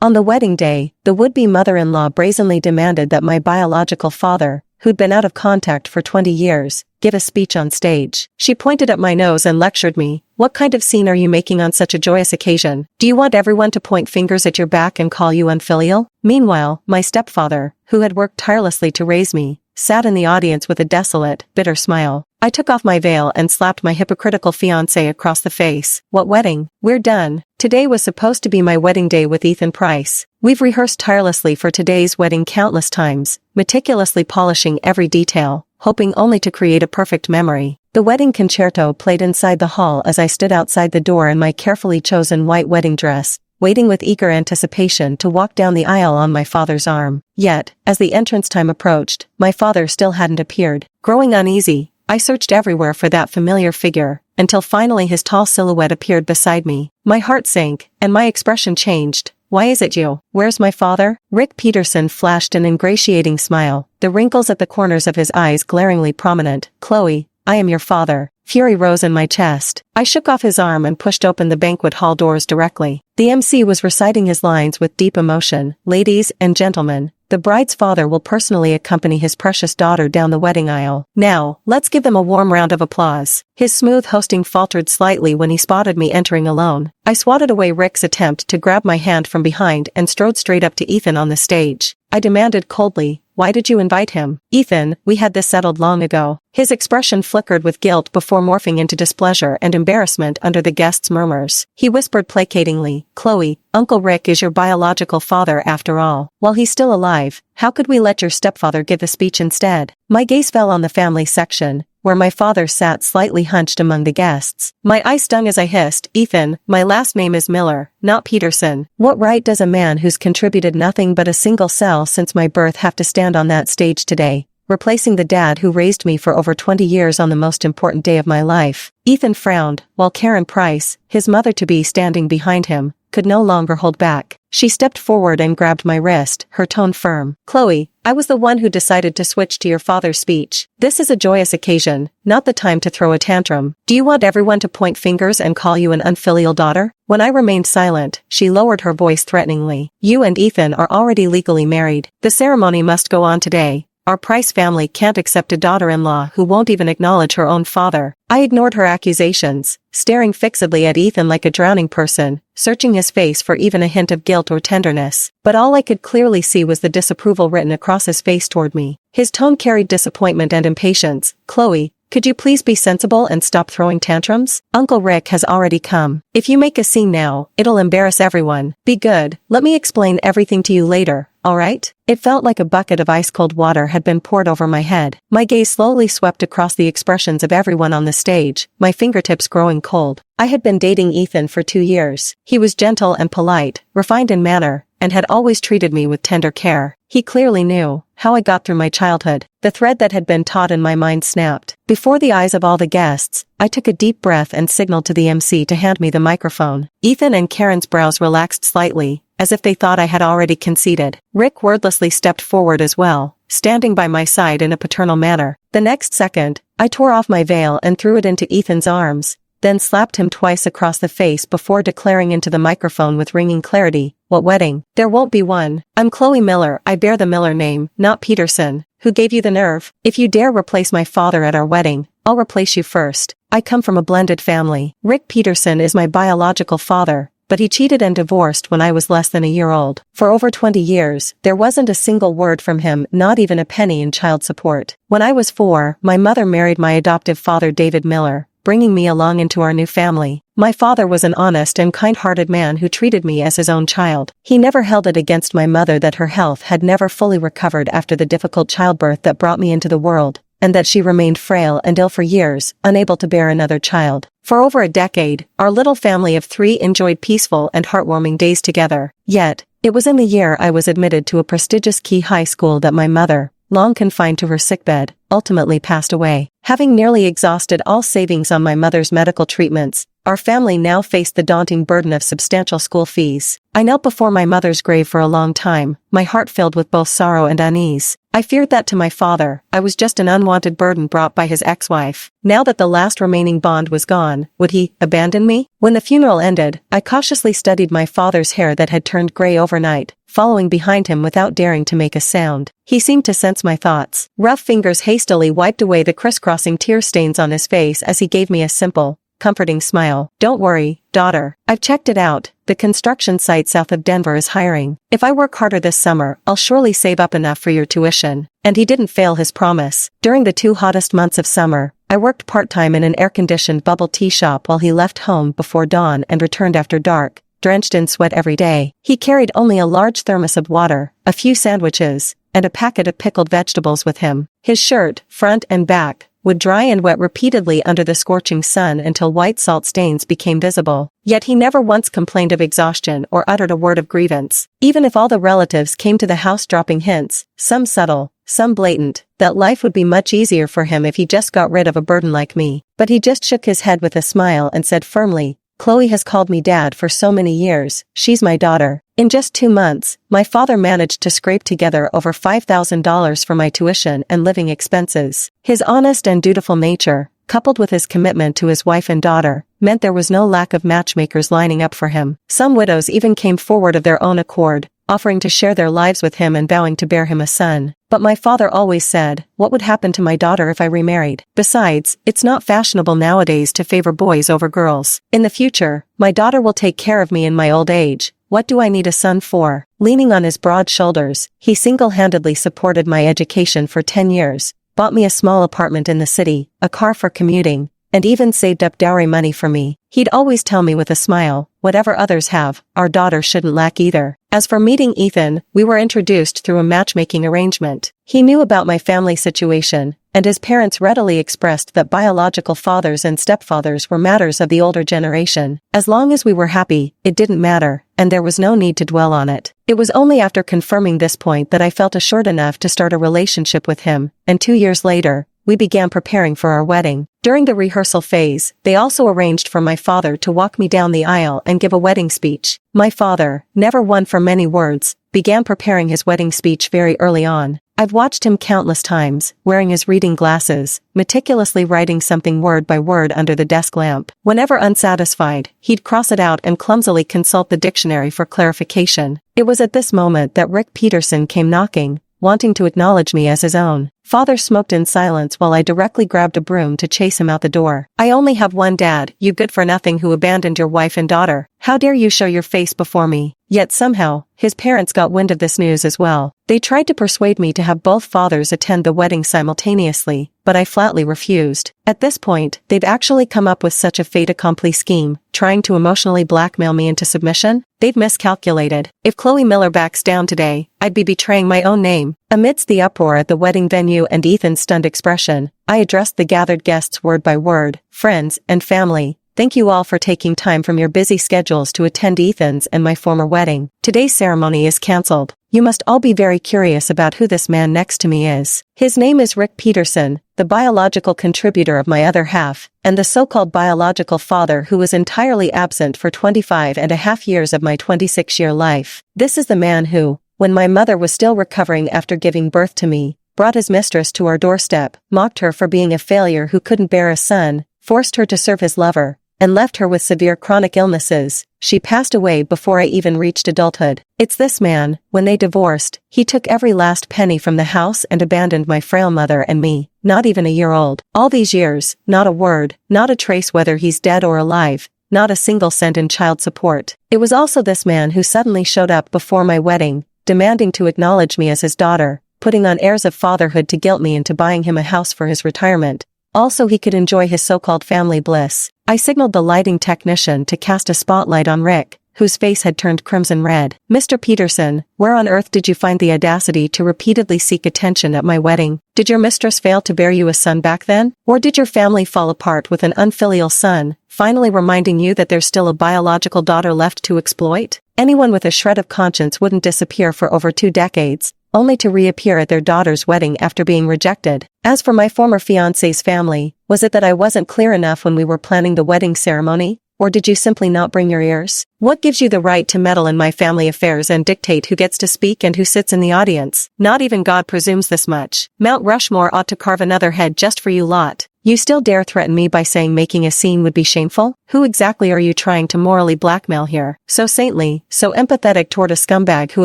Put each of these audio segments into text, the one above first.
On the wedding day, the would-be mother-in-law brazenly demanded that my biological father, who'd been out of contact for 20 years, give a speech on stage. She pointed at my nose and lectured me. "What kind of scene are you making on such a joyous occasion? Do you want everyone to point fingers at your back and call you unfilial?" Meanwhile, my stepfather, who had worked tirelessly to raise me, sat in the audience with a desolate, bitter smile. I took off my veil and slapped my hypocritical fiancé across the face. "What wedding? We're done. Today was supposed to be my wedding day with Ethan Price. We've rehearsed tirelessly for today's wedding countless times, meticulously polishing every detail, hoping only to create a perfect memory." The wedding concerto played inside the hall as I stood outside the door in my carefully chosen white wedding dress, waiting with eager anticipation to walk down the aisle on my father's arm. Yet, as the entrance time approached, my father still hadn't appeared. Growing uneasy, I searched everywhere for that familiar figure, until finally his tall silhouette appeared beside me. My heart sank, and my expression changed. "Why is it you? Where's my father?" Rick Peterson flashed an ingratiating smile, the wrinkles at the corners of his eyes glaringly prominent. "Chloe, I am your father." Fury rose in my chest. I shook off his arm and pushed open the banquet hall doors directly. The MC was reciting his lines with deep emotion. "Ladies and gentlemen, the bride's father will personally accompany his precious daughter down the wedding aisle. Now, let's give them a warm round of applause." His smooth hosting faltered slightly when he spotted me entering alone. I swatted away Rick's attempt to grab my hand from behind and strode straight up to Ethan on the stage. I demanded coldly, "Why did you invite him?" "Ethan, we had this settled long ago." His expression flickered with guilt before morphing into displeasure and embarrassment under the guests' murmurs. He whispered placatingly, "Chloe, Uncle Rick is your biological father after all. While he's still alive, how could we let your stepfather give the speech instead?" My gaze fell on the family section, where my father sat slightly hunched among the guests. My eye stung as I hissed, "Ethan, my last name is Miller, not Peterson. What right does a man who's contributed nothing but a single cell since my birth have to stand on that stage today, replacing the dad who raised me for over 20 years on the most important day of my life?" Ethan frowned, while Karen Price, his mother-to-be standing behind him, could no longer hold back. She stepped forward and grabbed my wrist, her tone firm. "Chloe, I was the one who decided to switch to your father's speech. This is a joyous occasion, not the time to throw a tantrum. Do you want everyone to point fingers and call you an unfilial daughter?" When I remained silent, she lowered her voice threateningly. "You and Ethan are already legally married. The ceremony must go on today. Our Price family can't accept a daughter-in-law who won't even acknowledge her own father." I ignored her accusations, staring fixedly at Ethan like a drowning person, searching his face for even a hint of guilt or tenderness. But all I could clearly see was the disapproval written across his face toward me. His tone carried disappointment and impatience. "Chloe, could you please be sensible and stop throwing tantrums? Uncle Rick has already come. If you make a scene now, it'll embarrass everyone. Be good, let me explain everything to you later, alright?" It felt like a bucket of ice-cold water had been poured over my head. My gaze slowly swept across the expressions of everyone on the stage, my fingertips growing cold. I had been dating Ethan for 2 years. He was gentle and polite, refined in manner, and had always treated me with tender care. He clearly knew how I got through my childhood. The thread that had been taut in my mind snapped. Before the eyes of all the guests, I took a deep breath and signaled to the MC to hand me the microphone. Ethan and Karen's brows relaxed slightly, as if they thought I had already conceded. Rick wordlessly stepped forward as well, standing by my side in a paternal manner. The next second, I tore off my veil and threw it into Ethan's arms, then slapped him twice across the face before declaring into the microphone with ringing clarity, "What wedding? There won't be one. I'm Chloe Miller. I bear the Miller name, not Peterson. Who gave you the nerve? If you dare replace my father at our wedding, I'll replace you first. I come from a blended family. Rick Peterson is my biological father, but he cheated and divorced when I was less than a year old. For over 20 years, there wasn't a single word from him, not even a penny in child support. When I was 4, my mother married my adoptive father David Miller, bringing me along into our new family. My father was an honest and kind-hearted man who treated me as his own child. He never held it against my mother that her health had never fully recovered after the difficult childbirth that brought me into the world, and that she remained frail and ill for years, unable to bear another child. For over a decade, our little family of 3 enjoyed peaceful and heartwarming days together. Yet, it was in the year I was admitted to a prestigious Key High School that my mother, long confined to her sickbed, ultimately passed away. Having nearly exhausted all savings on my mother's medical treatments, our family now faced the daunting burden of substantial school fees. I knelt before my mother's grave for a long time, my heart filled with both sorrow and unease. I feared that to my father, I was just an unwanted burden brought by his ex-wife. Now that the last remaining bond was gone, would he abandon me? When the funeral ended, I cautiously studied my father's hair that had turned gray overnight, following behind him without daring to make a sound. He seemed to sense my thoughts. Rough fingers hastily wiped away the crisscrossing tear stains on his face as he gave me a simple, comforting smile. Don't worry, daughter. I've checked it out. The construction site south of Denver is hiring. If I work harder this summer, I'll surely save up enough for your tuition. And he didn't fail his promise. During the 2 hottest months of summer, I worked part-time in an air-conditioned bubble tea shop while he left home before dawn and returned after dark, drenched in sweat every day. He carried only a large thermos of water, a few sandwiches, and a packet of pickled vegetables with him. His shirt, front and back, would dry and wet repeatedly under the scorching sun until white salt stains became visible. Yet he never once complained of exhaustion or uttered a word of grievance. Even if all the relatives came to the house dropping hints, some subtle, some blatant, that life would be much easier for him if he just got rid of a burden like me. But he just shook his head with a smile and said firmly, Chloe has called me dad for so many years, she's my daughter. In just 2 months, my father managed to scrape together over $5,000 for my tuition and living expenses. His honest and dutiful nature, coupled with his commitment to his wife and daughter, meant there was no lack of matchmakers lining up for him. Some widows even came forward of their own accord, offering to share their lives with him and vowing to bear him a son. But my father always said, what would happen to my daughter if I remarried? Besides, it's not fashionable nowadays to favor boys over girls. In the future, my daughter will take care of me in my old age. What do I need a son for? Leaning on his broad shoulders, he single-handedly supported my education for 10 years, bought me a small apartment in the city, a car for commuting, and even saved up dowry money for me. He'd always tell me with a smile, whatever others have, our daughter shouldn't lack either. As for meeting Ethan, we were introduced through a matchmaking arrangement. He knew about my family situation, and his parents readily expressed that biological fathers and stepfathers were matters of the older generation. As long as we were happy, it didn't matter, and there was no need to dwell on it. It was only after confirming this point that I felt assured enough to start a relationship with him, and 2 years later, we began preparing for our wedding. During the rehearsal phase, they also arranged for my father to walk me down the aisle and give a wedding speech. My father, never one for many words, began preparing his wedding speech very early on. I've watched him countless times, wearing his reading glasses, meticulously writing something word by word under the desk lamp. Whenever unsatisfied, he'd cross it out and clumsily consult the dictionary for clarification. It was at this moment that Rick Peterson came knocking, wanting to acknowledge me as his own. Father smoked in silence while I directly grabbed a broom to chase him out the door. I only have one dad, you good-for-nothing who abandoned your wife and daughter. How dare you show your face before me? Yet somehow, his parents got wind of this news as well. They tried to persuade me to have both fathers attend the wedding simultaneously, but I flatly refused. At this point, they've actually come up with such a fait accompli scheme, trying to emotionally blackmail me into submission? They've miscalculated. If Chloe Miller backs down today, I'd be betraying my own name. Amidst the uproar at the wedding venue and Ethan's stunned expression, I addressed the gathered guests word by word, friends and family. Thank you all for taking time from your busy schedules to attend Ethan's and my former wedding. Today's ceremony is cancelled. You must all be very curious about who this man next to me is. His name is Rick Peterson, the biological contributor of my other half, and the so-called biological father who was entirely absent for 25.5 years of my 26-year life. This is the man who, when my mother was still recovering after giving birth to me, brought his mistress to our doorstep, mocked her for being a failure who couldn't bear a son, forced her to serve his lover, and left her with severe chronic illnesses. She passed away before I even reached adulthood. It's this man, when they divorced, he took every last penny from the house and abandoned my frail mother and me, not even a year old. All these years, not a word, not a trace whether he's dead or alive, not a single cent in child support. It was also this man who suddenly showed up before my wedding, demanding to acknowledge me as his daughter, putting on airs of fatherhood to guilt me into buying him a house for his retirement. Also he could enjoy his so-called family bliss. I signaled the lighting technician to cast a spotlight on Rick, whose face had turned crimson red. Mr. Peterson, where on earth did you find the audacity to repeatedly seek attention at my wedding? Did your mistress fail to bear you a son back then? Or did your family fall apart with an unfilial son, finally reminding you that there's still a biological daughter left to exploit? Anyone with a shred of conscience wouldn't disappear for over 2 decades, only to reappear at their daughter's wedding after being rejected. As for my former fiancé's family, was it that I wasn't clear enough when we were planning the wedding ceremony? or did you simply not bring your ears? What gives you the right to meddle in my family affairs and dictate who gets to speak and who sits in the audience? Not even God presumes this much. Mount Rushmore ought to carve another head just for you lot. You still dare threaten me by saying making a scene would be shameful? Who exactly are you trying to morally blackmail here? So saintly, so empathetic toward a scumbag who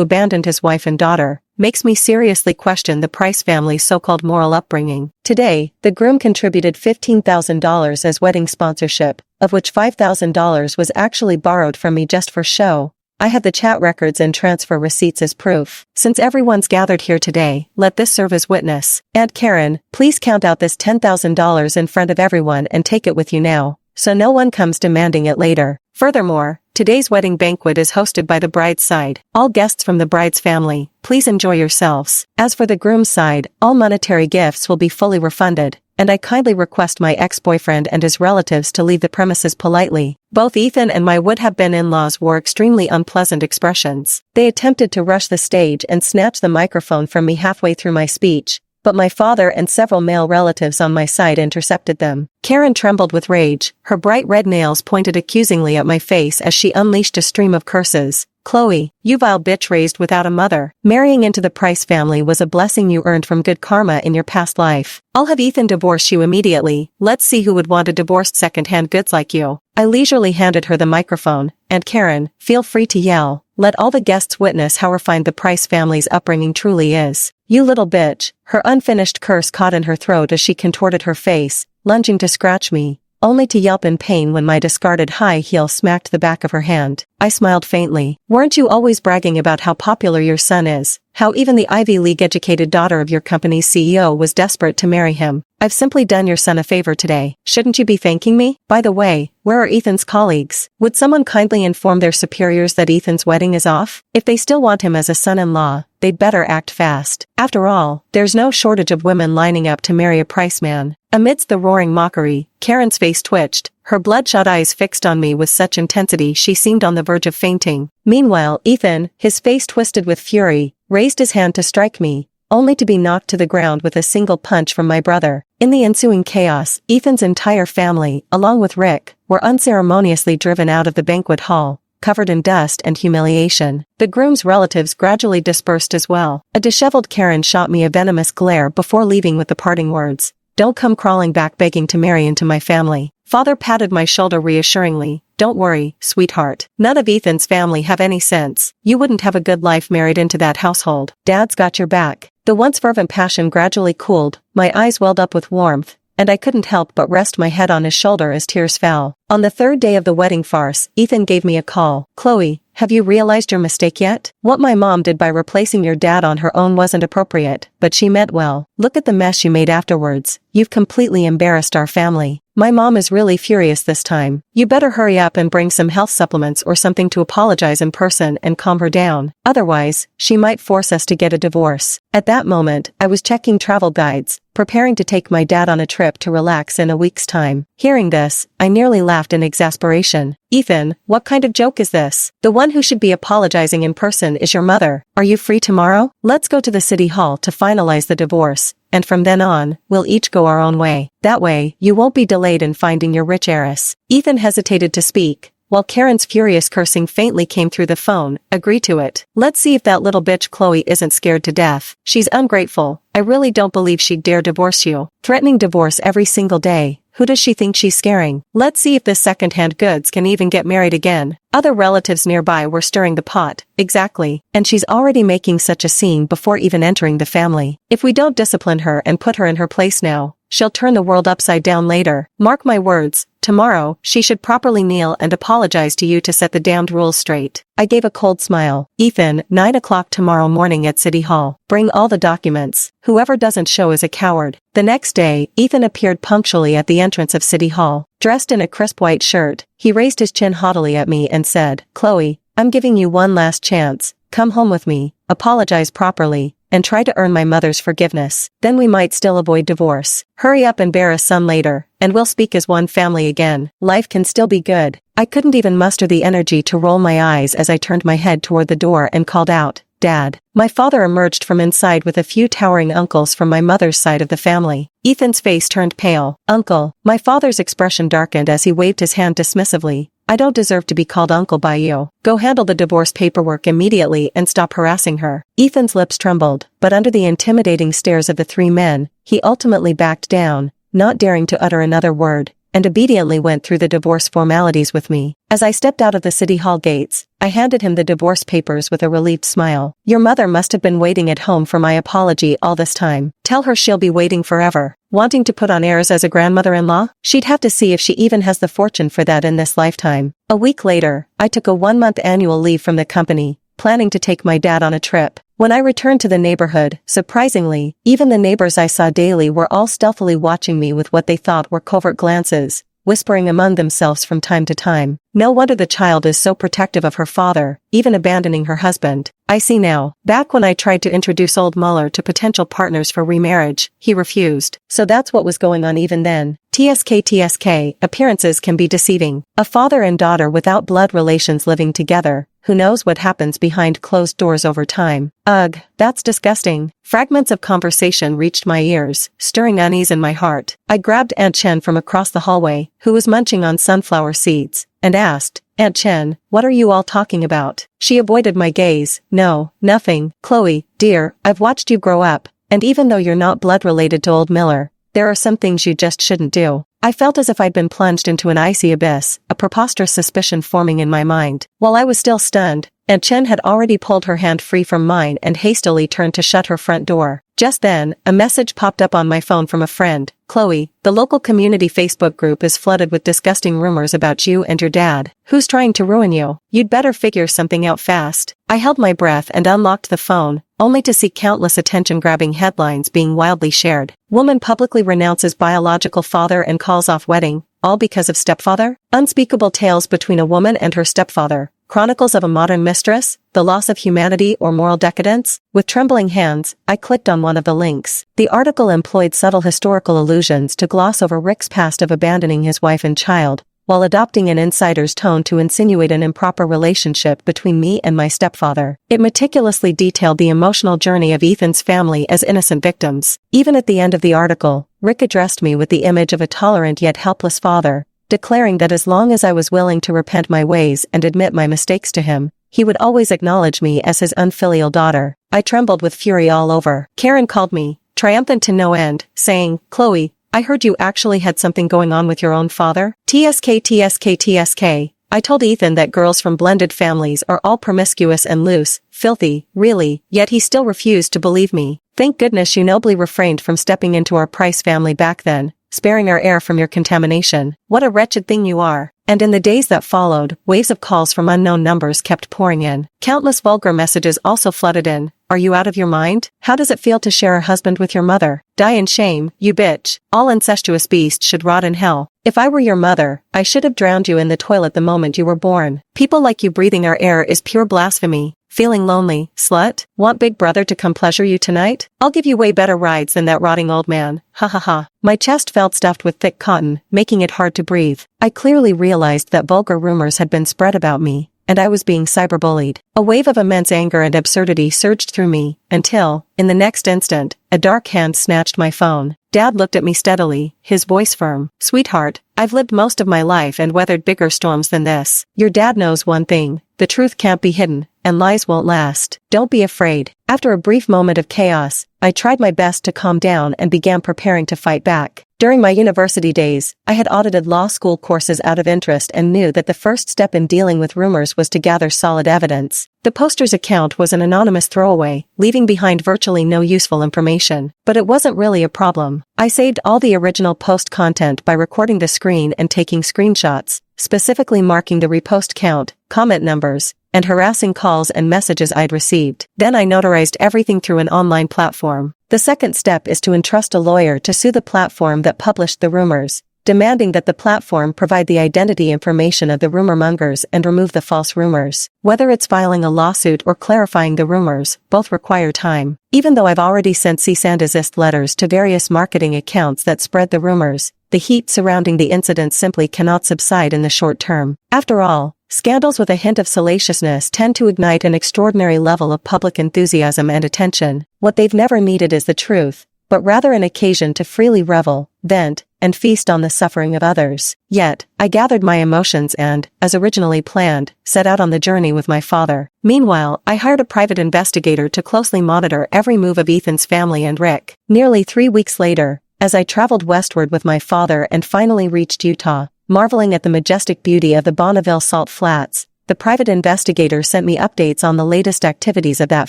abandoned his wife and daughter, makes me seriously question the Price family's so-called moral upbringing. Today, the groom contributed $15,000 as wedding sponsorship, of which $5,000 was actually borrowed from me just for show. I had the chat records and transfer receipts as proof. Since everyone's gathered here today, let this serve as witness. Aunt Karen, please count out this $10,000 in front of everyone and take it with you now, so no one comes demanding it later. Furthermore, today's wedding banquet is hosted by the bride's side. All guests from the bride's family, please enjoy yourselves. As for the groom's side, all monetary gifts will be fully refunded, and I kindly request my ex-boyfriend and his relatives to leave the premises politely. Both Ethan and my would-have-been in-laws wore extremely unpleasant expressions. They attempted to rush the stage and snatch the microphone from me halfway through my speech, but my father and several male relatives on my side intercepted them. Karen trembled with rage, her bright red nails pointed accusingly at my face as she unleashed a stream of curses. Chloe, you vile bitch raised without a mother. Marrying into the Price family was a blessing you earned from good karma in your past life. I'll have Ethan divorce you immediately. Let's see who would want a divorced second-hand goods like you. I leisurely handed her the microphone, and Karen, feel free to yell. Let all the guests witness how refined the Price family's upbringing truly is. You little bitch. Her unfinished curse caught in her throat as she contorted her face, lunging to scratch me, only to yelp in pain when my discarded high heel smacked the back of her hand. I smiled faintly. Weren't you always bragging about how popular your son is? How even the Ivy League-educated daughter of your company's CEO was desperate to marry him? I've simply done your son a favor today. Shouldn't you be thanking me? By the way, where are Ethan's colleagues? Would someone kindly inform their superiors that Ethan's wedding is off? If they still want him as a son-in-law, they'd better act fast. After all, there's no shortage of women lining up to marry a Price man. Amidst the roaring mockery, Karen's face twitched, her bloodshot eyes fixed on me with such intensity she seemed on the verge of fainting. Meanwhile, Ethan, his face twisted with fury, raised his hand to strike me, only to be knocked to the ground with a single punch from my brother. In the ensuing chaos, Ethan's entire family, along with Rick, were unceremoniously driven out of the banquet hall, covered in dust and humiliation. The groom's relatives gradually dispersed as well. A disheveled Karen shot me a venomous glare before leaving with the parting words, "Don't come crawling back begging to marry into my family." Father patted my shoulder reassuringly. "Don't worry, sweetheart. None of Ethan's family have any sense. You wouldn't have a good life married into that household. Dad's got your back." The once fervent passion gradually cooled, my eyes welled up with warmth, and I couldn't help but rest my head on his shoulder as tears fell. On the third day of the wedding farce, Ethan gave me a call. "Chloe, have you realized your mistake yet? What my mom did by replacing your dad on her own wasn't appropriate, but she meant well. Look at the mess you made afterwards. You've completely embarrassed our family. My mom is really furious this time. You better hurry up and bring some health supplements or something to apologize in person and calm her down. Otherwise, she might force us to get a divorce." At that moment, I was checking travel guides, preparing to take my dad on a trip to relax in a week's time. Hearing this, I nearly laughed in exasperation. "Ethan, what kind of joke is this? The one who should be apologizing in person is your mother. Are you free tomorrow? Let's go to the city hall to finalize the divorce, and from then on, we'll each go our own way. That way, you won't be delayed in finding your rich heiress." Ethan hesitated to speak, while Karen's furious cursing faintly came through the phone. "Agree to it. Let's see if that little bitch Chloe isn't scared to death. She's ungrateful. I really don't believe she'd dare divorce you. Threatening divorce every single day. Who does she think she's scaring? Let's see if this second-hand goods can even get married again." Other relatives nearby were stirring the pot. "Exactly. And she's already making such a scene before even entering the family. If we don't discipline her and put her in her place now, she'll turn the world upside down later. Mark my words, tomorrow, she should properly kneel and apologize to you to set the damned rules straight." I gave a cold smile. "Ethan, 9 o'clock tomorrow morning at City Hall. Bring all the documents. Whoever doesn't show is a coward." The next day, Ethan appeared punctually at the entrance of City Hall. Dressed in a crisp white shirt, he raised his chin haughtily at me and said, "Chloe, I'm giving you one last chance. Come home with me, apologize properly, and try to earn my mother's forgiveness. Then we might still avoid divorce. Hurry up and bear a son later, and we'll speak as one family again. Life can still be good." I couldn't even muster the energy to roll my eyes as I turned my head toward the door and called out, "Dad." My father emerged from inside with a few towering uncles from my mother's side of the family. Ethan's face turned pale. "Uncle." My father's expression darkened as he waved his hand dismissively. I don't deserve to be called uncle by you. Go handle the divorce paperwork immediately and stop harassing her. Ethan's lips trembled, but under the intimidating stares of the three men, he ultimately backed down, not daring to utter another word, and obediently went through the divorce formalities with me. As I stepped out of the city hall gates, I handed him the divorce papers with a relieved smile. Your mother must have been waiting at home for my apology all this time. Tell her she'll be waiting forever. Wanting to put on airs as a grandmother-in-law? She'd have to see if she even has the fortune for that in this lifetime. A week later, I took a 1-month annual leave from the company, planning to take my dad on a trip. When I returned to the neighborhood, surprisingly, even the neighbors I saw daily were all stealthily watching me with what they thought were covert glances, whispering among themselves from time to time. No wonder the child is so protective of her father, even abandoning her husband. I see now. Back when I tried to introduce old Muller to potential partners for remarriage, he refused. So that's what was going on even then. TSK, appearances can be deceiving. A father and daughter without blood relations living together. Who knows what happens behind closed doors over time? Ugh, that's disgusting. Fragments of conversation reached my ears, stirring unease in my heart. I grabbed Aunt Chen from across the hallway, who was munching on sunflower seeds, and asked, Aunt Chen, what are you all talking about? She avoided my gaze. No, nothing. Chloe, dear, I've watched you grow up, and even though you're not blood related to old Miller, there are some things you just shouldn't do. I felt as if I'd been plunged into an icy abyss, a preposterous suspicion forming in my mind. While I was still stunned, Aunt Chen had already pulled her hand free from mine and hastily turned to shut her front door. Just then, a message popped up on my phone from a friend. Chloe, the local community Facebook group is flooded with disgusting rumors about you and your dad. Who's trying to ruin you? You'd better figure something out fast. I held my breath and unlocked the phone, only to see countless attention-grabbing headlines being wildly shared. Woman publicly renounces biological father and calls off wedding, all because of stepfather? Unspeakable tales between a woman and her stepfather. Chronicles of a modern mistress, the loss of humanity or moral decadence? With trembling hands, I clicked on one of the links. The article employed subtle historical allusions to gloss over Rick's past of abandoning his wife and child, while adopting an insider's tone to insinuate an improper relationship between me and my stepfather. It meticulously detailed the emotional journey of Ethan's family as innocent victims. Even at the end of the article, Rick addressed me with the image of a tolerant yet helpless father, declaring that as long as I was willing to repent my ways and admit my mistakes to him, he would always acknowledge me as his unfilial daughter. I trembled with fury all over. Karen called me, triumphant to no end, saying, Chloe, I heard you actually had something going on with your own father? TSK. I told Ethan that girls from blended families are all promiscuous and loose, filthy, really, yet he still refused to believe me. Thank goodness you nobly refrained from stepping into our Price family back then, sparing our heir from your contamination. What a wretched thing you are. And in the days that followed, waves of calls from unknown numbers kept pouring in. Countless vulgar messages also flooded in. Are you out of your mind? How does it feel to share a husband with your mother? Die in shame, you bitch. All incestuous beasts should rot in hell. If I were your mother, I should have drowned you in the toilet the moment you were born. People like you breathing our air is pure blasphemy. Feeling lonely, slut? Want Big Brother to come pleasure you tonight? I'll give you way better rides than that rotting old man. Ha ha ha. My chest felt stuffed with thick cotton, making it hard to breathe. I clearly realized that vulgar rumors had been spread about me, and I was being cyberbullied. A wave of immense anger and absurdity surged through me, until, in the next instant, a dark hand snatched my phone. Dad looked at me steadily, his voice firm. Sweetheart, I've lived most of my life and weathered bigger storms than this. Your dad knows one thing. The truth can't be hidden, and lies won't last. Don't be afraid. After a brief moment of chaos, I tried my best to calm down and began preparing to fight back. During my university days, I had audited law school courses out of interest and knew that the first step in dealing with rumors was to gather solid evidence. The poster's account was an anonymous throwaway, leaving behind virtually no useful information. But it wasn't really a problem. I saved all the original post content by recording the screen and taking screenshots, specifically marking the repost count, comment numbers, and harassing calls and messages I'd received. Then I notarized everything through an online platform. The second step is to entrust a lawyer to sue the platform that published the rumors, demanding that the platform provide the identity information of the rumor mongers and remove the false rumors. Whether it's filing a lawsuit or clarifying the rumors, both require time. Even though I've already sent cease and desist letters to various marketing accounts that spread the rumors, the heat surrounding the incident simply cannot subside in the short term. After all, scandals with a hint of salaciousness tend to ignite an extraordinary level of public enthusiasm and attention. What they've never needed is the truth, but rather an occasion to freely revel, vent, and feast on the suffering of others. Yet, I gathered my emotions and, as originally planned, set out on the journey with my father. Meanwhile, I hired a private investigator to closely monitor every move of Ethan's family and Rick. Nearly 3 weeks later, as I traveled westward with my father and finally reached Utah, marveling at the majestic beauty of the Bonneville Salt Flats, the private investigator sent me updates on the latest activities of that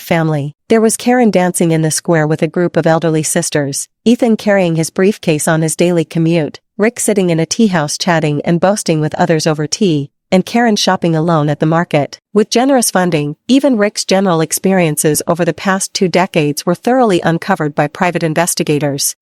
family. There was Karen dancing in the square with a group of elderly sisters, Ethan carrying his briefcase on his daily commute, Rick sitting in a tea house chatting and boasting with others over tea, and Karen shopping alone at the market. With generous funding, even Rick's general experiences over the past 2 decades were thoroughly uncovered by private investigators.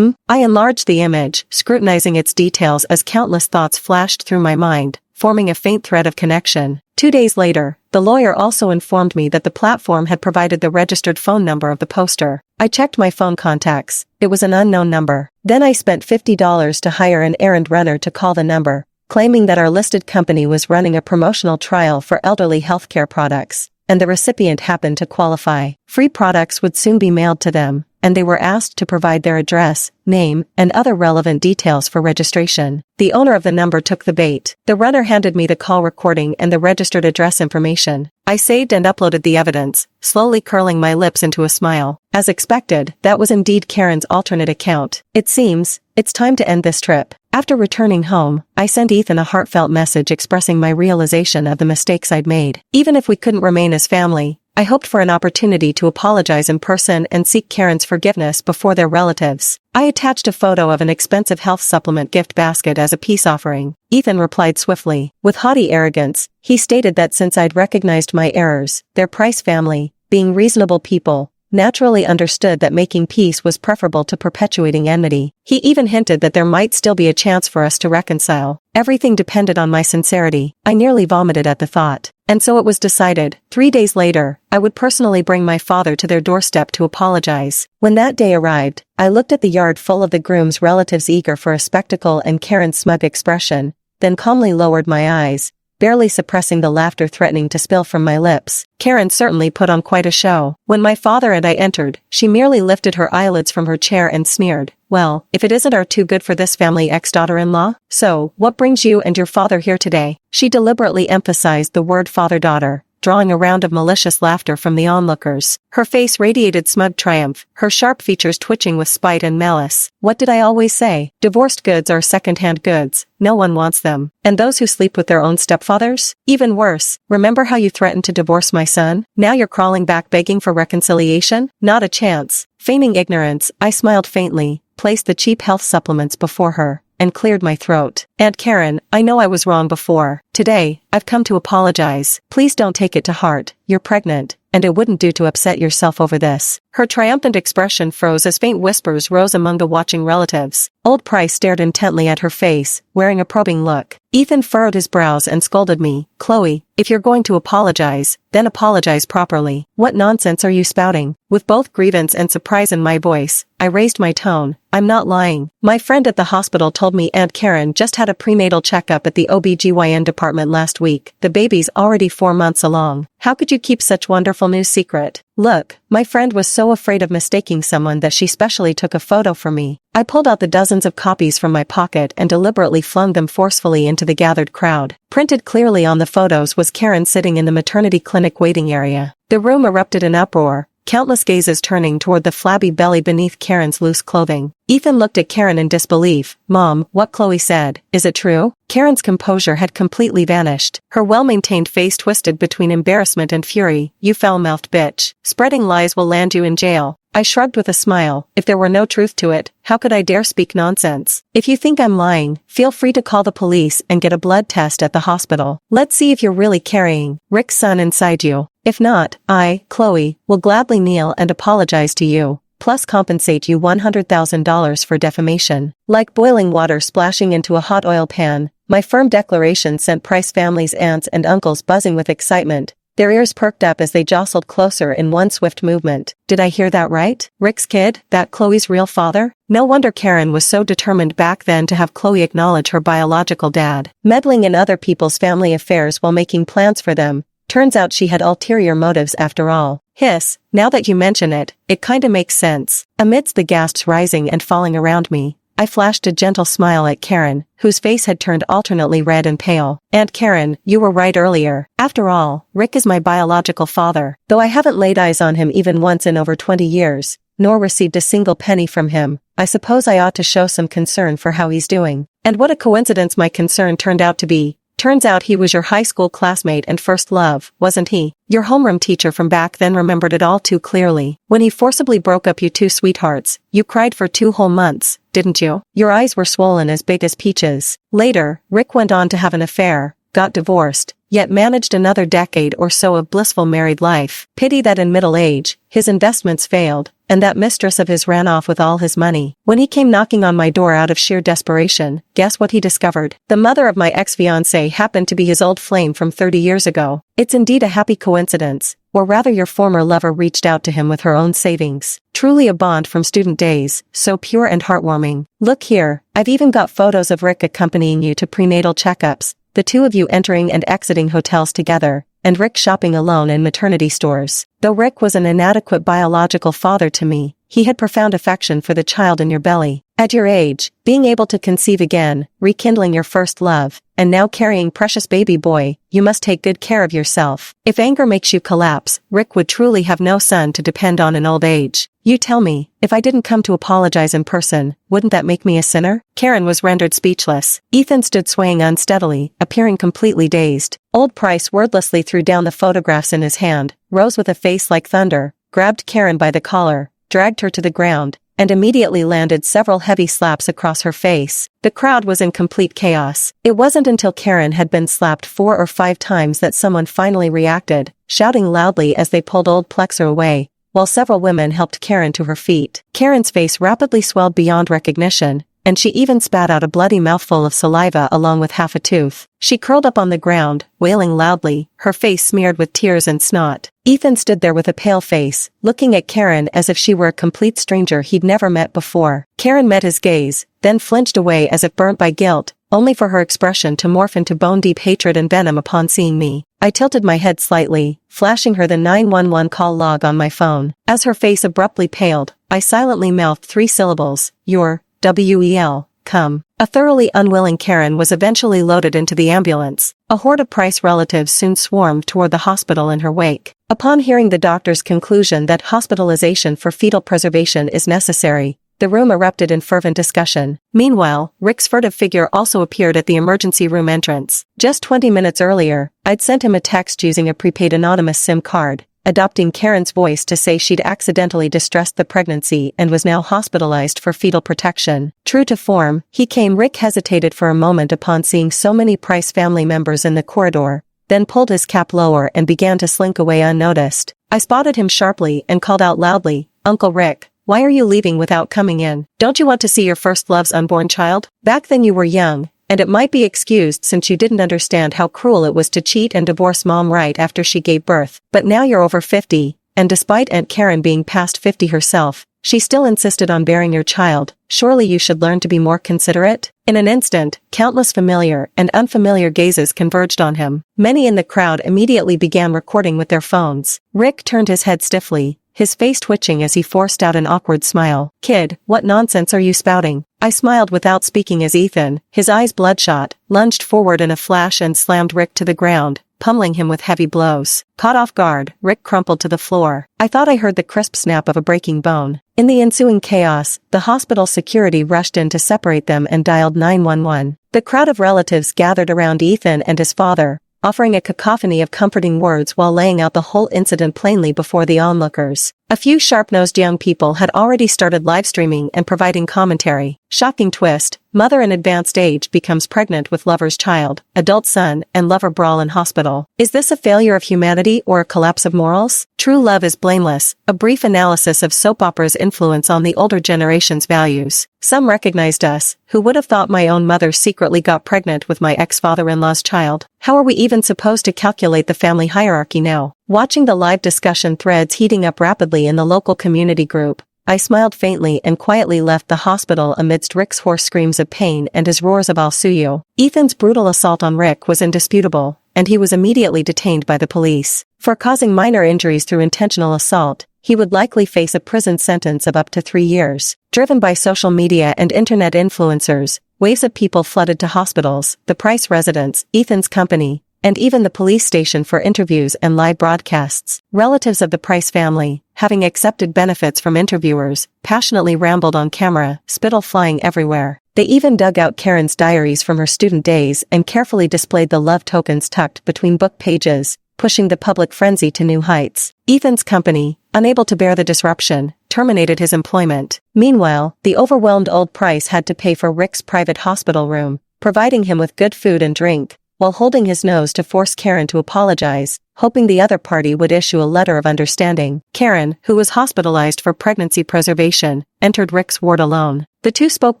I enlarged the image, scrutinizing its details as countless thoughts flashed through my mind, forming a faint thread of connection. 2 days later, the lawyer also informed me that the platform had provided the registered phone number of the poster. I checked my phone contacts. It was an unknown number. Then I spent $50 to hire an errand runner to call the number, claiming that our listed company was running a promotional trial for elderly healthcare products, and the recipient happened to qualify. Free products would soon be mailed to them, and they were asked to provide their address, name, and other relevant details for registration. The owner of the number took the bait. The runner handed me the call recording and the registered address information. I saved and uploaded the evidence, slowly curling my lips into a smile. As expected, that was indeed Karen's alternate account. It seems, it's time to end this trip. After returning home, I sent Ethan a heartfelt message expressing my realization of the mistakes I'd made. Even if we couldn't remain as family, I hoped for an opportunity to apologize in person and seek Karen's forgiveness before their relatives. I attached a photo of an expensive health supplement gift basket as a peace offering. Ethan replied swiftly. With haughty arrogance, he stated that since I'd recognized my errors, their Price family, being reasonable people, naturally understood that making peace was preferable to perpetuating enmity. He even hinted that there might still be a chance for us to reconcile. Everything depended on my sincerity. I nearly vomited at the thought. And so it was decided, 3 days later, I would personally bring my father to their doorstep to apologize. When that day arrived, I looked at the yard full of the groom's relatives eager for a spectacle and Karen's smug expression, then calmly lowered my eyes, barely suppressing the laughter threatening to spill from my lips. Karen certainly put on quite a show. When my father and I entered, she merely lifted her eyelids from her chair and sneered, "Well, if it isn't our too good for this family ex-daughter-in-law? So, what brings you and your father here today?" She deliberately emphasized the word father-daughter, drawing a round of malicious laughter from the onlookers. Her face radiated smug triumph, her sharp features twitching with spite and malice. What did I always say? Divorced goods are second-hand goods. No one wants them. And those who sleep with their own stepfathers? Even worse. Remember how you threatened to divorce my son? Now you're crawling back begging for reconciliation? Not a chance. Feigning ignorance, I smiled faintly, placed the cheap health supplements before her, and cleared my throat. "Aunt Karen, I know I was wrong before. Today, I've come to apologize. Please don't take it to heart. You're pregnant, and it wouldn't do to upset yourself over this." Her triumphant expression froze as faint whispers rose among the watching relatives. Old Price stared intently at her face, wearing a probing look. Ethan furrowed his brows and scolded me. "Chloe, if you're going to apologize, then apologize properly. What nonsense are you spouting?" With both grievance and surprise in my voice, I raised my tone. "I'm not lying. My friend at the hospital told me Aunt Karen just had a prenatal checkup at the OB/GYN department last week. The baby's already 4 months along. How could you keep such wonderful news secret?" Look, my friend was so afraid of mistaking someone that she specially took a photo for me. I pulled out the dozens of copies from my pocket and deliberately flung them forcefully into the gathered crowd. Printed clearly on the photos was Karen sitting in the maternity clinic waiting area. The room erupted in uproar, countless gazes turning toward the flabby belly beneath Karen's loose clothing. Ethan looked at Karen in disbelief. "Mom, what Chloe said, is it true?" Karen's composure had completely vanished. Her well-maintained face twisted between embarrassment and fury. "You foul-mouthed bitch. Spreading lies will land you in jail." I shrugged with a smile. If there were no truth to it, how could I dare speak nonsense? "If you think I'm lying, feel free to call the police and get a blood test at the hospital. Let's see if you're really carrying Rick's son inside you. If not, I, Chloe, will gladly kneel and apologize to you, plus compensate you $100,000 for defamation." Like boiling water splashing into a hot oil pan, my firm declaration sent Price family's aunts and uncles buzzing with excitement. Their ears perked up as they jostled closer in one swift movement. Did I hear that right? Rick's kid? That Chloe's real father? No wonder Karen was so determined back then to have Chloe acknowledge her biological dad. Meddling in other people's family affairs while making plans for them. Turns out she had ulterior motives after all. Hiss, now that you mention it, it kinda makes sense. Amidst the gasps rising and falling around me, I flashed a gentle smile at Karen, whose face had turned alternately red and pale. "Aunt Karen, you were right earlier. After all, Rick is my biological father, though I haven't laid eyes on him even once in over 20 years, nor received a single penny from him. I suppose I ought to show some concern for how he's doing." And what a coincidence my concern turned out to be. Turns out he was your high school classmate and first love, wasn't he? Your homeroom teacher from back then remembered it all too clearly. When he forcibly broke up you two sweethearts, you cried for 2 whole months, didn't you? Your eyes were swollen as big as peaches. Later, Rick went on to have an affair, got divorced, yet managed another decade or so of blissful married life. Pity that in middle age, his investments failed, and that mistress of his ran off with all his money. When he came knocking on my door out of sheer desperation, guess what he discovered? The mother of my ex-fiancé happened to be his old flame from 30 years ago. It's indeed a happy coincidence, or rather your former lover reached out to him with her own savings. Truly a bond from student days, so pure and heartwarming. Look here, I've even got photos of Rick accompanying you to prenatal checkups, the two of you entering and exiting hotels together, and Rick shopping alone in maternity stores. Though Rick was an inadequate biological father to me, he had profound affection for the child in your belly. At your age, being able to conceive again, rekindling your first love, and now carrying precious baby boy, you must take good care of yourself. If anger makes you collapse, Rick would truly have no son to depend on in old age. You tell me, if I didn't come to apologize in person, wouldn't that make me a sinner? Karen was rendered speechless. Ethan stood swaying unsteadily, appearing completely dazed. Old Price wordlessly threw down the photographs in his hand, rose with a face like thunder, grabbed Karen by the collar, dragged her to the ground, and immediately landed several heavy slaps across her face. The crowd was in complete chaos. It wasn't until Karen had been slapped 4 or 5 times that someone finally reacted, shouting loudly as they pulled old Plexer away, while several women helped Karen to her feet. Karen's face rapidly swelled beyond recognition, and she even spat out a bloody mouthful of saliva along with half a tooth. She curled up on the ground, wailing loudly, her face smeared with tears and snot. Ethan stood there with a pale face, looking at Karen as if she were a complete stranger he'd never met before. Karen met his gaze, then flinched away as if burnt by guilt, only for her expression to morph into bone-deep hatred and venom upon seeing me. I tilted my head slightly, flashing her the 911 call log on my phone. As her face abruptly paled, I silently mouthed 3 syllables, "Your WEL, come." A thoroughly unwilling Karen was eventually loaded into the ambulance. A horde of Price relatives soon swarmed toward the hospital in her wake. Upon hearing the doctor's conclusion that hospitalization for fetal preservation is necessary, the room erupted in fervent discussion. Meanwhile, Rick's furtive figure also appeared at the emergency room entrance. Just 20 minutes earlier, I'd sent him a text using a prepaid anonymous SIM card, adopting Karen's voice to say she'd accidentally distressed the pregnancy and was now hospitalized for fetal protection. True to form, he came. Rick hesitated for a moment upon seeing so many Price family members in the corridor, then pulled his cap lower and began to slink away unnoticed. I spotted him sharply and called out loudly, "Uncle Rick, why are you leaving without coming in? Don't you want to see your first love's unborn child? Back then you were young, and it might be excused since you didn't understand how cruel it was to cheat and divorce mom right after she gave birth. But now you're over 50, and despite Aunt Karen being past 50 herself, she still insisted on bearing your child. Surely you should learn to be more considerate." In an instant, countless familiar and unfamiliar gazes converged on him. Many in the crowd immediately began recording with their phones. Rick turned his head stiffly, his face twitching as he forced out an awkward smile. "Kid, what nonsense are you spouting?" I smiled without speaking as Ethan, his eyes bloodshot, lunged forward in a flash and slammed Rick to the ground, pummeling him with heavy blows. Caught off guard, Rick crumpled to the floor. I thought I heard the crisp snap of a breaking bone. In the ensuing chaos, the hospital security rushed in to separate them and dialed 911. The crowd of relatives gathered around Ethan and his father, offering a cacophony of comforting words while laying out the whole incident plainly before the onlookers. A few sharp-nosed young people had already started live streaming and providing commentary. Shocking twist, mother in advanced age becomes pregnant with lover's child, adult son, and lover brawl in hospital. Is this a failure of humanity or a collapse of morals? True love is blameless, a brief analysis of soap opera's influence on the older generation's values. Some recognized us. Who would have thought my own mother secretly got pregnant with my ex-father-in-law's child? How are we even supposed to calculate the family hierarchy now? Watching the live discussion threads heating up rapidly in the local community group, I smiled faintly and quietly left the hospital amidst Rick's hoarse screams of pain and his roars of "I'll sue you." Ethan's brutal assault on Rick was indisputable, and he was immediately detained by the police. For causing minor injuries through intentional assault, he would likely face a prison sentence of up to 3 years. Driven by social media and internet influencers, waves of people flooded to hospitals, the Price residence, Ethan's company, and even the police station for interviews and live broadcasts. Relatives of the Price family, having accepted benefits from interviewers, passionately rambled on camera, spittle flying everywhere. They even dug out Karen's diaries from her student days and carefully displayed the love tokens tucked between book pages, pushing the public frenzy to new heights. Ethan's company, unable to bear the disruption, terminated his employment. Meanwhile, the overwhelmed old Price had to pay for Rick's private hospital room, providing him with good food and drink, while holding his nose to force Karen to apologize, hoping the other party would issue a letter of understanding. Karen, who was hospitalized for pregnancy preservation, entered Rick's ward alone. The two spoke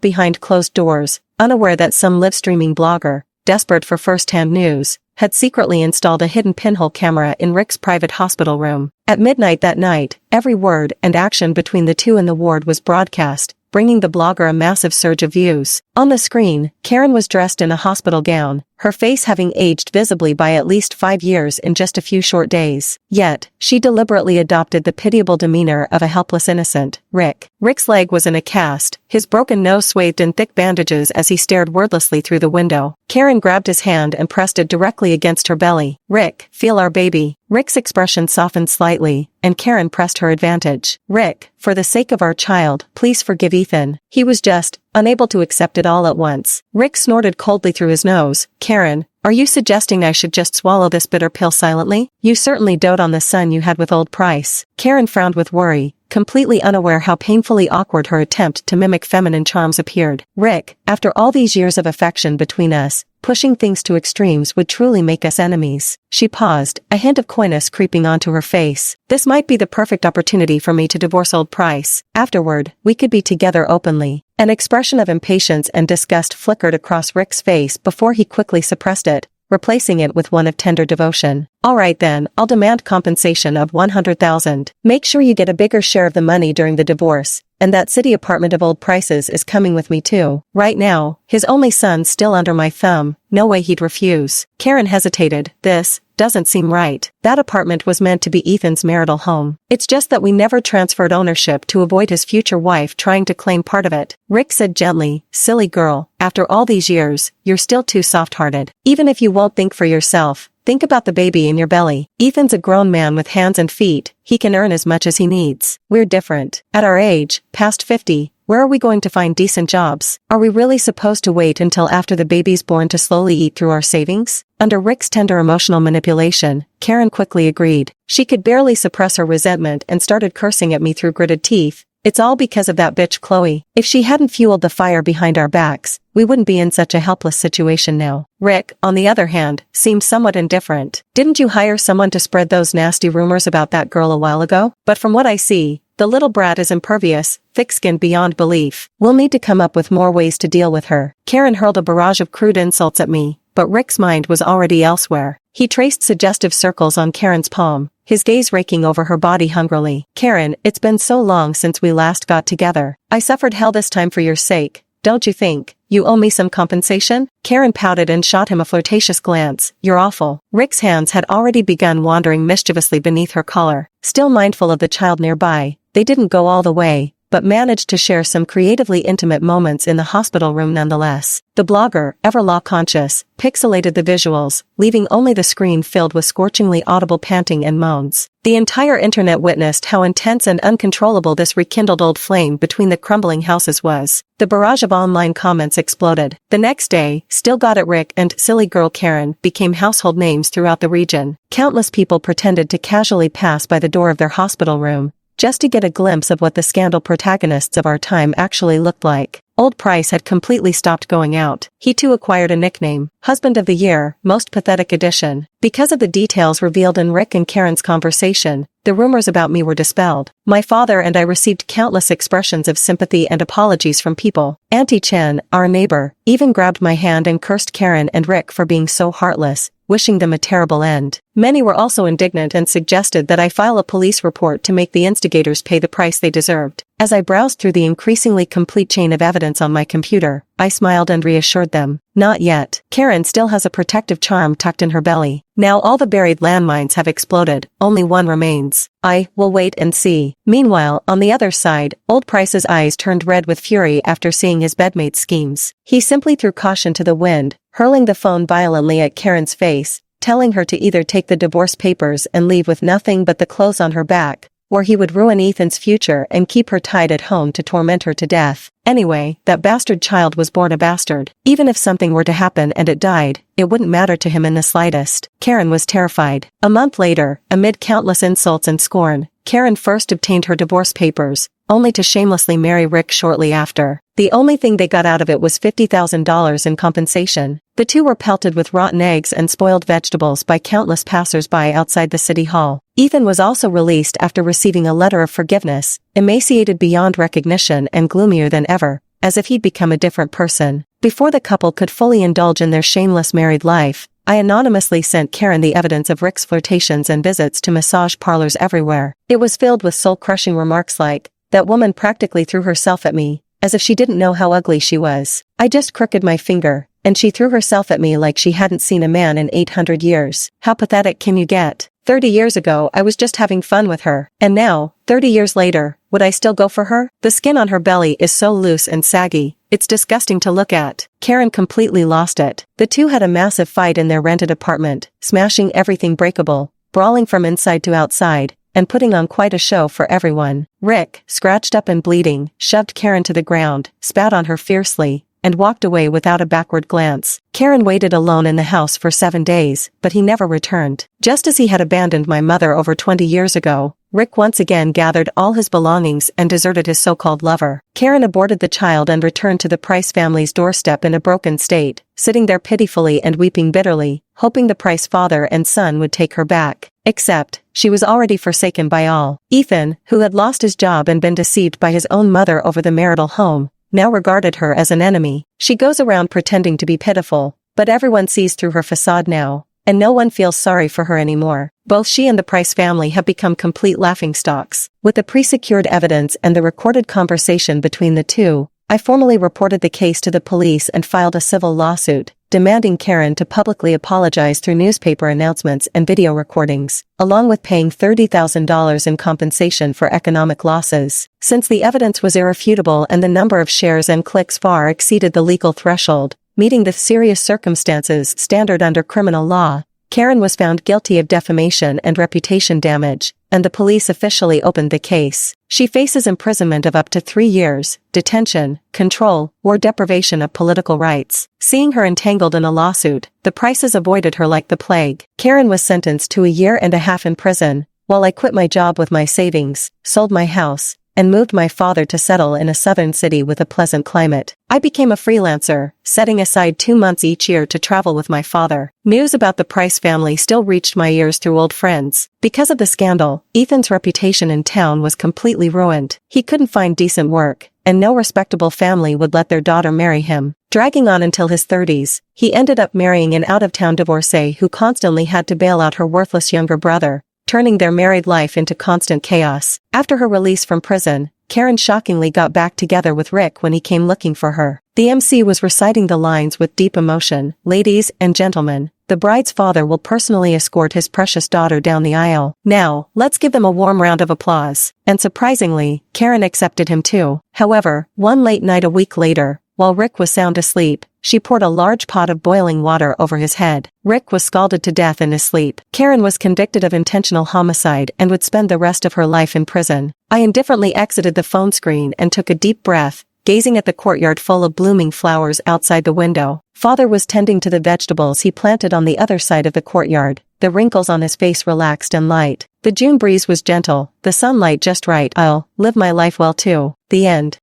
behind closed doors, unaware that some live-streaming blogger, desperate for first-hand news, had secretly installed a hidden pinhole camera in Rick's private hospital room. At midnight that night, every word and action between the two in the ward was broadcast, bringing the blogger a massive surge of views. On the screen, Karen was dressed in a hospital gown, her face having aged visibly by at least 5 years in just a few short days. Yet, she deliberately adopted the pitiable demeanor of a helpless innocent, Rick. Rick's leg was in a cast, his broken nose swathed in thick bandages as he stared wordlessly through the window. Karen grabbed his hand and pressed it directly against her belly. "Rick, feel our baby." Rick's expression softened slightly, and Karen pressed her advantage. "Rick, for the sake of our child, please forgive Ethan." He was just unable to accept it all at once. Rick snorted coldly through his nose. "Karen, are you suggesting I should just swallow this bitter pill silently? You certainly dote on the son you had with old Price." Karen frowned with worry, completely unaware how painfully awkward her attempt to mimic feminine charms appeared. "Rick, after all these years of affection between us, pushing things to extremes would truly make us enemies." She paused, a hint of coyness creeping onto her face. "This might be the perfect opportunity for me to divorce old Price. Afterward, we could be together openly." An expression of impatience and disgust flickered across Rick's face before he quickly suppressed it, replacing it with one of tender devotion. "All right then, I'll demand compensation of $100,000. Make sure you get a bigger share of the money during the divorce, and that city apartment of old Price's is coming with me too. Right now, his only son's still under my thumb, no way he'd refuse." Karen hesitated. "This doesn't seem right. That apartment was meant to be Ethan's marital home. It's just that we never transferred ownership to avoid his future wife trying to claim part of it." Rick said gently, "Silly girl, after all these years, you're still too soft-hearted. Even if you won't think for yourself, think about the baby in your belly. Ethan's a grown man with hands and feet, he can earn as much as he needs. We're different. At our age, past 50, where are we going to find decent jobs? Are we really supposed to wait until after the baby's born to slowly eat through our savings?" Under Rick's tender emotional manipulation, Karen quickly agreed. She could barely suppress her resentment and started cursing at me through gritted teeth. "It's all because of that bitch Chloe. If she hadn't fueled the fire behind our backs, we wouldn't be in such a helpless situation now." Rick, on the other hand, seemed somewhat indifferent. "Didn't you hire someone to spread those nasty rumors about that girl a while ago? But from what I see, the little brat is impervious, thick-skinned beyond belief. We'll need to come up with more ways to deal with her." Karen hurled a barrage of crude insults at me, but Rick's mind was already elsewhere. He traced suggestive circles on Karen's palm, his gaze raking over her body hungrily. "Karen, it's been so long since we last got together. I suffered hell this time for your sake, don't you think? You owe me some compensation?" Karen pouted and shot him a flirtatious glance. "You're awful." Rick's hands had already begun wandering mischievously beneath her collar. Still mindful of the child nearby, they didn't go all the way, but managed to share some creatively intimate moments in the hospital room nonetheless. The blogger, ever law-conscious, pixelated the visuals, leaving only the screen filled with scorchingly audible panting and moans. The entire internet witnessed how intense and uncontrollable this rekindled old flame between the crumbling houses was. The barrage of online comments exploded. The next day, "Still got it Rick" and "Silly girl Karen" became household names throughout the region. Countless people pretended to casually pass by the door of their hospital room, just to get a glimpse of what the scandal protagonists of our time actually looked like. Old Price had completely stopped going out. He too acquired a nickname, Husband of the Year, Most Pathetic Edition. Because of the details revealed in Rick and Karen's conversation, the rumors about me were dispelled. My father and I received countless expressions of sympathy and apologies from people. Auntie Chen, our neighbor, even grabbed my hand and cursed Karen and Rick for being so heartless, wishing them a terrible end. Many were also indignant and suggested that I file a police report to make the instigators pay the price they deserved. As I browsed through the increasingly complete chain of evidence on my computer, I smiled and reassured them. Not yet. Karen still has a protective charm tucked in her belly. Now all the buried landmines have exploded, only one remains. I will wait and see. Meanwhile, on the other side, old Price's eyes turned red with fury after seeing his bedmate's schemes. He simply threw caution to the wind, hurling the phone violently at Karen's face, telling her to either take the divorce papers and leave with nothing but the clothes on her back, or he would ruin Ethan's future and keep her tied at home to torment her to death. Anyway, that bastard child was born a bastard. Even if something were to happen and it died, it wouldn't matter to him in the slightest. Karen was terrified. A month later, amid countless insults and scorn, Karen first obtained her divorce papers, only to shamelessly marry Rick shortly after. The only thing they got out of it was $50,000 in compensation. The two were pelted with rotten eggs and spoiled vegetables by countless passers-by outside the city hall. Ethan was also released after receiving a letter of forgiveness, emaciated beyond recognition and gloomier than ever, as if he'd become a different person. Before the couple could fully indulge in their shameless married life, I anonymously sent Karen the evidence of Rick's flirtations and visits to massage parlors everywhere. It was filled with soul-crushing remarks like, "That woman practically threw herself at me," as if she didn't know how ugly she was. I just crooked my finger, and she threw herself at me like she hadn't seen a man in 800 years. How pathetic can you get? 30 years ago I was just having fun with her, and now, 30 years later, would I still go for her? The skin on her belly is so loose and saggy, it's disgusting to look at. Karen completely lost it. The two had a massive fight in their rented apartment, smashing everything breakable, brawling from inside to outside, and putting on quite a show for everyone. Rick, scratched up and bleeding, shoved Karen to the ground, spat on her fiercely, and walked away without a backward glance. Karen waited alone in the house for 7 days, but he never returned. Just as he had abandoned my mother over 20 years ago, Rick once again gathered all his belongings and deserted his so-called lover. Karen aborted the child and returned to the Price family's doorstep in a broken state, sitting there pitifully and weeping bitterly, hoping the Price father and son would take her back. Except, she was already forsaken by all. Ethan, who had lost his job and been deceived by his own mother over the marital home, now regarded her as an enemy. She goes around pretending to be pitiful, but everyone sees through her facade now, and no one feels sorry for her anymore. Both she and the Price family have become complete laughingstocks. With the pre-secured evidence and the recorded conversation between the two, I formally reported the case to the police and filed a civil lawsuit, demanding Karen to publicly apologize through newspaper announcements and video recordings, along with paying $30,000 in compensation for economic losses. Since the evidence was irrefutable and the number of shares and clicks far exceeded the legal threshold, meeting the serious circumstances standard under criminal law, Karen was found guilty of defamation and reputation damage, and the police officially opened the case. She faces imprisonment of up to 3 years, detention, control, or deprivation of political rights. Seeing her entangled in a lawsuit, the Prices avoided her like the plague. Karen was sentenced to 1.5 years in prison, while I quit my job with my savings, sold my house, and moved my father to settle in a southern city with a pleasant climate. I became a freelancer, setting aside 2 months each year to travel with my father. News about the Price family still reached my ears through old friends. Because of the scandal, Ethan's reputation in town was completely ruined. He couldn't find decent work, and no respectable family would let their daughter marry him. Dragging on until his 30s, he ended up marrying an out-of-town divorcee who constantly had to bail out her worthless younger brother, turning their married life into constant chaos. After her release from prison, Karen shockingly got back together with Rick when he came looking for her. The MC was reciting the lines with deep emotion. "Ladies and gentlemen, the bride's father will personally escort his precious daughter down the aisle. Now, let's give them a warm round of applause." And surprisingly, Karen accepted him too. However, one late night a week later, while Rick was sound asleep, she poured a large pot of boiling water over his head. Rick was scalded to death in his sleep. Karen was convicted of intentional homicide and would spend the rest of her life in prison. I indifferently exited the phone screen and took a deep breath, gazing at the courtyard full of blooming flowers outside the window. Father was tending to the vegetables he planted on the other side of the courtyard, the wrinkles on his face relaxed and light. The June breeze was gentle, the sunlight just right. I'll live my life well too. The end.